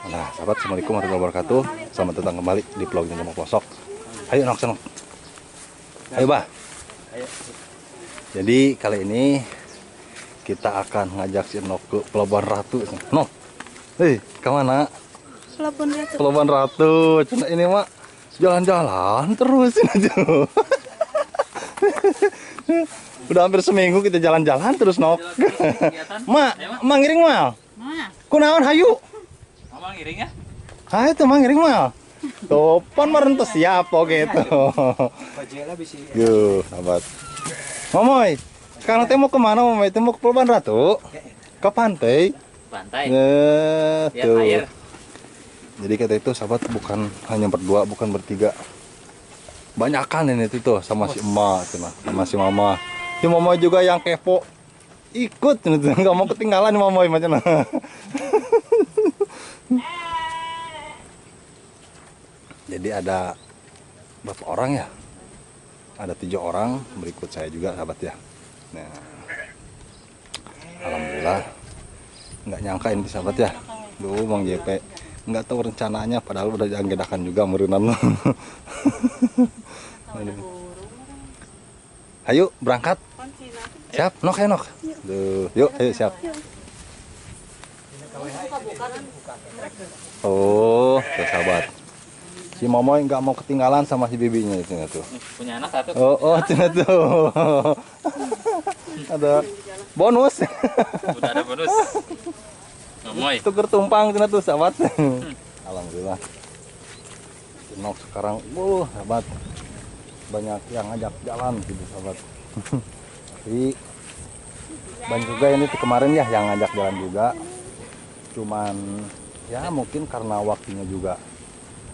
Nah, sahabat, assalamualaikum warahmatullahi wabarakatuh. Selamat datang kembali di vlognya Nyamuk Posok. Ayo nok, senok. Ayo bah. Jadi kali ini kita akan ngajak si Nok ke Pelabuhan Ratu. Nok, hei, kemana? Pelabuhan Ratu. Pelabuhan Ratu. Cuma ini mak jalan-jalan terus ini tuh. Udah hampir seminggu kita jalan-jalan terus Nok. Mak, mak ngiring mal. Kunaon hayu? Mama ngiring ya? Ah itu mah ngiring mal. Topan merentes siap oke itu. Yuh, sahabat. Momoy, sekarang teh mau kemana Momoy? Teh mau ke Pelabuhan Ratu? Ke pantai? Pantai. Lihat Tuh. air. Jadi kita itu sahabat bukan hanya berdua, bukan bertiga. Banyakan ini tuh sama si emak, sama si mama. Si mama juga yang kepo. Ikut, nggak mau ketinggalan Momoy macam mana. Jadi ada berapa orang ya? Ada 7 orang berikut saya juga sahabat ya. Nah, alhamdulillah nggak nyangka ini sahabat ya. Duh Bang JP nggak tahu rencananya padahal udah dianggedakan juga merenan loh. Ayo berangkat. Siap, Nok ya Nok. Duh, yuk ayo siap. Oh, tuh sahabat. Si Momoy nggak mau ketinggalan sama si bibinya itu tuh. Punya anak satu. Oh, cina tuh. Ada bonus. Udah ada bonus. Momoy. Tuker tumpang cina tuh sahabat. Alhamdulillah. Nok sekarang, sahabat. Banyak yang ngajak jalan gitu sahabat. Tapi banyak juga ini tuh kemarin ya yang ngajak jalan juga. Cuman ya mungkin karena waktunya juga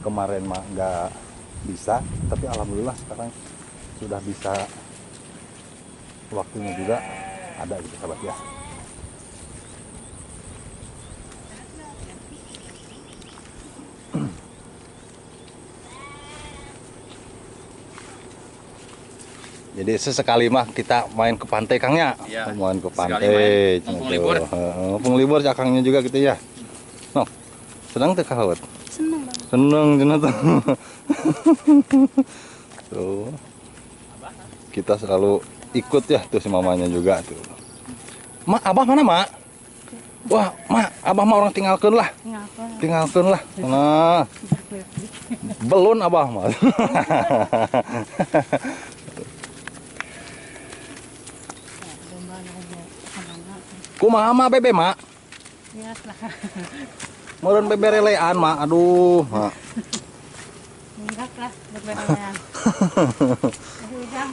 kemarin mah nggak bisa, tapi alhamdulillah sekarang sudah bisa, waktunya juga ada gitu sahabat ya. Jadi sesekali mah kita main ke pantai Kangnya, Ya, main ke pantai, mumpung libur. mumpung libur cakangnya juga gitu ya. No, sedang teh kahawat. Seneng banget. Seneng cina tuh. Tuh. Kita selalu ikut ya tuh si mamanya juga tuh. Mak, abah mana mak? Wah, mak, abah mah orang tinggalkan lah. Tinggalkan lah. Nah, belum abah mah. Kumaha mah bebe mak? Meureun bebe relean mak. Aduh, mak. Enggak lah, berbeda. Ujang,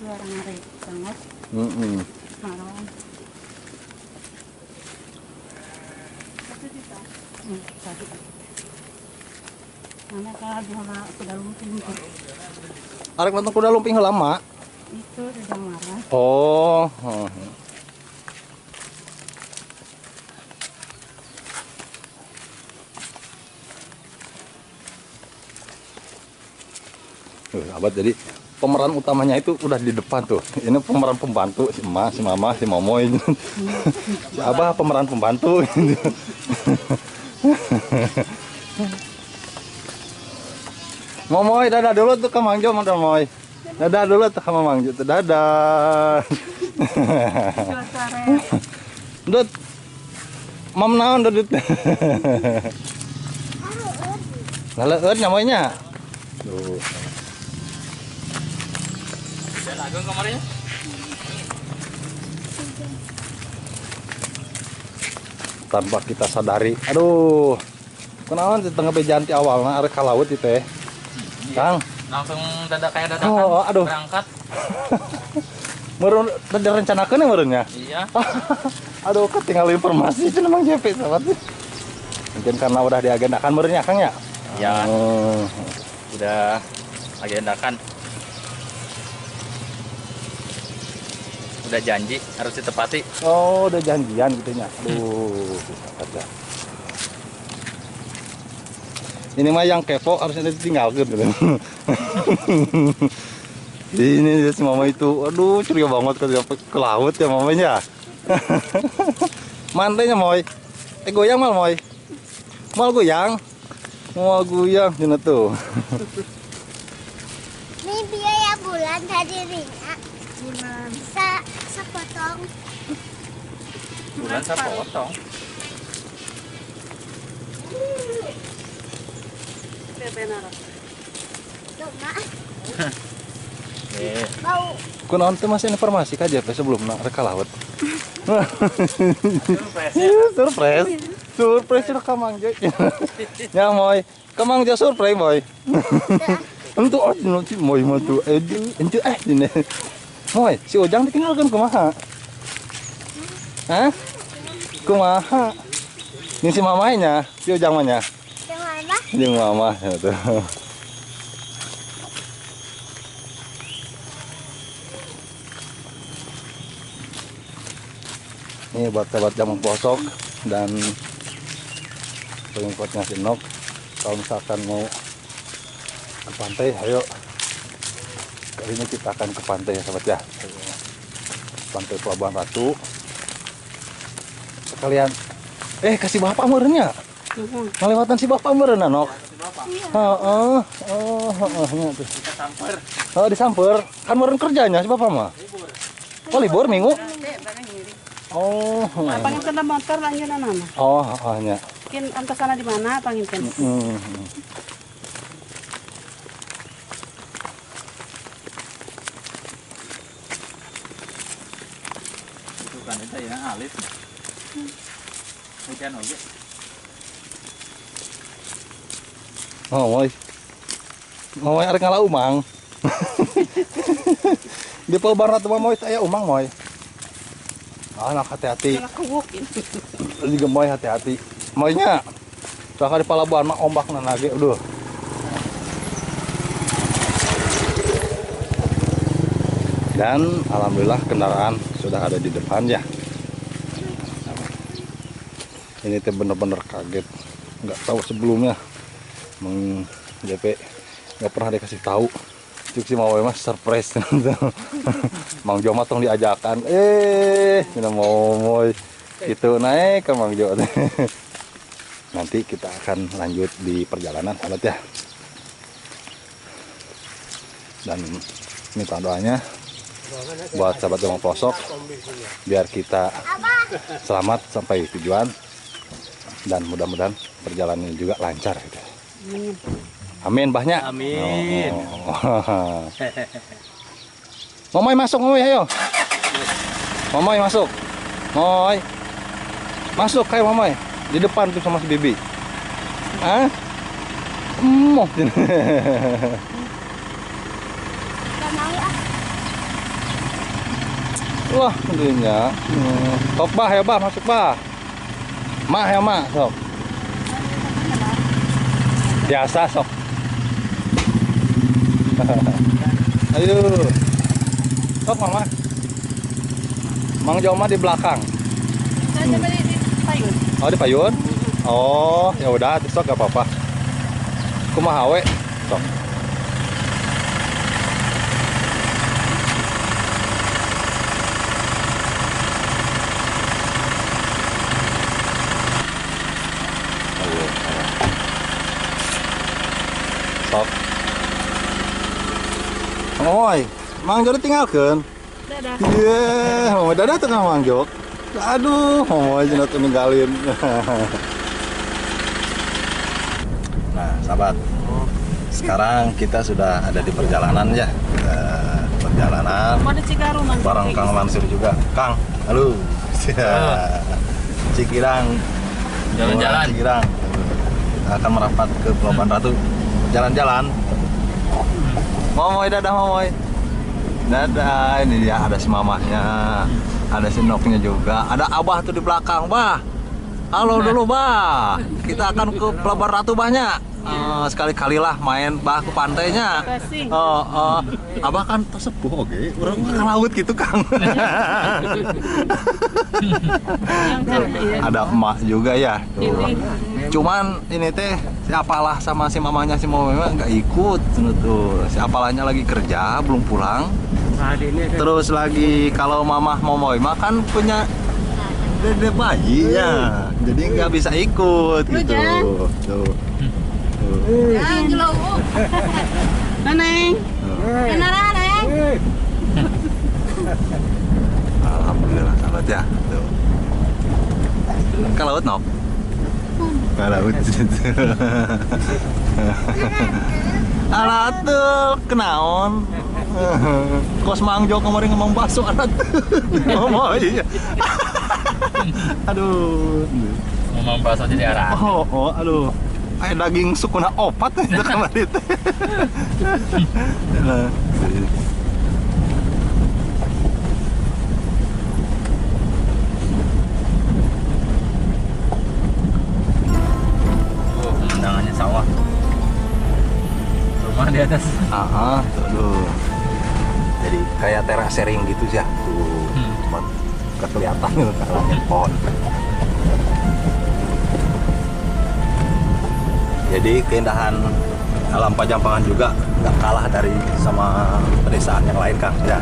dua orang hari banget. Marong. Mana kalau di mana sudah lumping Arek nonton kuda lumping heula mak. itu sudah marah. Oh. Abad jadi pemeran utamanya itu udah di depan tuh. Ini pemeran pembantu si emak, si mama, si momoy. Si abah pemeran pembantu. Momoy dadah dulu tuh ke Mang Jo, Momoy. Dadah dulu tuh sama Mang Jo tuh. Dadah. Dut. Mam naon dut. Ngaleut namanya. Tuh. Dan Agung kamarnya. Tanpa kita sadari, aduh, kenalan di tengah bejanti awalnya arek ka laut itu teh. Kang, Langsung kayak dadakan. Oh, aduh. Berangkat. meureun teu rencanakeun ya meureun nya. Iya. Aduh, ketinggalan informasi itu memang JP sahabat. Mungkin karena udah diagendakan meureun nya Kang ya. Ya. Oh. Udah agendakan. Udah janji harus ditepati. Oh, udah janjian gitu nya. Aduh, sahabat ya. Ini mah yang kepo harusnya ditinggalkan gitu. Ini si mama itu, aduh ceria banget ke laut ya mamanya. Mantainya moy, goyang mal moy. Mau goyang. Mau goyang cenah tuh. Ini biaya bulan dari Rina. Bulan. Sepotong. Bulan sapotong. Benar. Cuma Eh, bau. Kunaon teh masih informasi kaja sebelum reka laut. surprise ya. Iya, surprise. Surprise reka Mang Jo. Ya moy, ka Mang Jo surprise moy. Entu nanti moy mah tuh entu dine. Moy, si Ujang ditinggalkan kumaha? Hah? Kumaha? Ini si mamanya, si Ujang mah nya. Gimana? Jeung mama tuh. Ini buat sahabat jamu posok dan pengikutnya si Nok. Kalau misalkan mau ke pantai, ayo. Kali ini kita akan ke pantai ya sahabat ya. Pantai Pelabuhan Ratu. Sekalian, kasih bapak merenya. Ngelewatan si bapak merenya Nok. Oh, nya tuh. Kita samper. Oh, disamper. Kan meren kerjanya si bapak mah. Oh, libur minggu. Oh, Panginten na motor lanjut na nama. oh, nya. Kin antas sana di mana panginten? Itu kan itu ya alit. Hujan oge. Moy. Moy arek ngalah umang. Di Pelabuhan Ratu mah moy aya umang moy. Anak hati-hati. Kubukin. Juga moy hati-hati. Moynya. Soalnya di pelabuhan mah ombakna nage udah. Dan alhamdulillah kendaraan sudah ada di depan ya. Ini teh bener-bener kaget. Nggak tahu sebelumnya. Mang JP nggak pernah dikasih tahu. Cuk si mau mas surprise. Mang Jo mah tong diajakan. Tidak mau moy. Itu naik ke Mang Jo. Nanti kita akan lanjut di perjalanan sahabat ya. Dan minta doanya buat sahabat Jamu Posok biar kita selamat sampai tujuan dan mudah-mudahan perjalanan juga lancar gitu. Amin bahnya. Amin. Momoy masuk Momoy ayo. Momoy masuk. Momoy. Masuk kayak Momoy. Di depan tuh sama si Bibi. Ah? Emoh. Wah, tentunya. Sok bah ya bah, masuk bah. Mak ya mak, sok. Biasa sok. Ayo. Sok mama. Mang Jo mah di belakang. Saya coba di payun. Oh di payun? Oh ya udah, sok gak apa-apa. Kumaha we? Sok. Sok. Oi, Mang Jo ditinggalkeun. Dadah. Iya, mau dadah tuh Mang Jo. Aduh, mau aja tuh ninggalin. Nah, sahabat. Sekarang kita sudah ada di perjalanan ya. Perjalanan Mau di Cigaru man. bareng Kang Mansur juga. Kang, halo. Cikirang. Jalan-jalan. Cikirang. Kita akan merapat ke Pelabuhan Ratu. Jalan-jalan. Momoy, dadah Momoy. Dadah, ini dia ada si mamahnya. Ada si Noknya juga. Ada Abah tuh di belakang, Bah. Halo dulu, Bah. Kita akan ke Pelabuhan Ratu, Bahnya. Sekali-kalilah main Bah ke pantainya. Kasih. Abah kan tersepuh, oke. Orang ke laut gitu, Kang. Yang cantik. Ada emak juga ya. Tuh. Ini. Cuman ini teh si apalah sama si mamanya si mama nggak ikut tuh. Si apalahnya lagi kerja belum pulang. Terus lagi kalau mamah mau mah kan punya Dia bayi ya, jadi nggak bisa ikut Lu, gitu. Jan. Tuh. Tuh. Jangan jelawuk. Neneng. Kenapa, Neng? Alhamdulillah sahabat ya. Tuh. Ke laut nok? Ke laut. Alat tuh kenaon? Kos mangjo kemarin ngomong bakso alat. Oh iya. Aduh. Ngomong bahasa jadi arah. Oh, aduh. Kayak daging sukuna opat itu kemarin itu. Oh, pemandangannya sawah. Rumah di atas. Tuh. Jadi kayak terasering gitu sih ya. Tuh, cuma kelihatan kalau pohon. Jadi keindahan alam Pajampangan juga nggak kalah dari sama pedesaan yang lain Kang ya.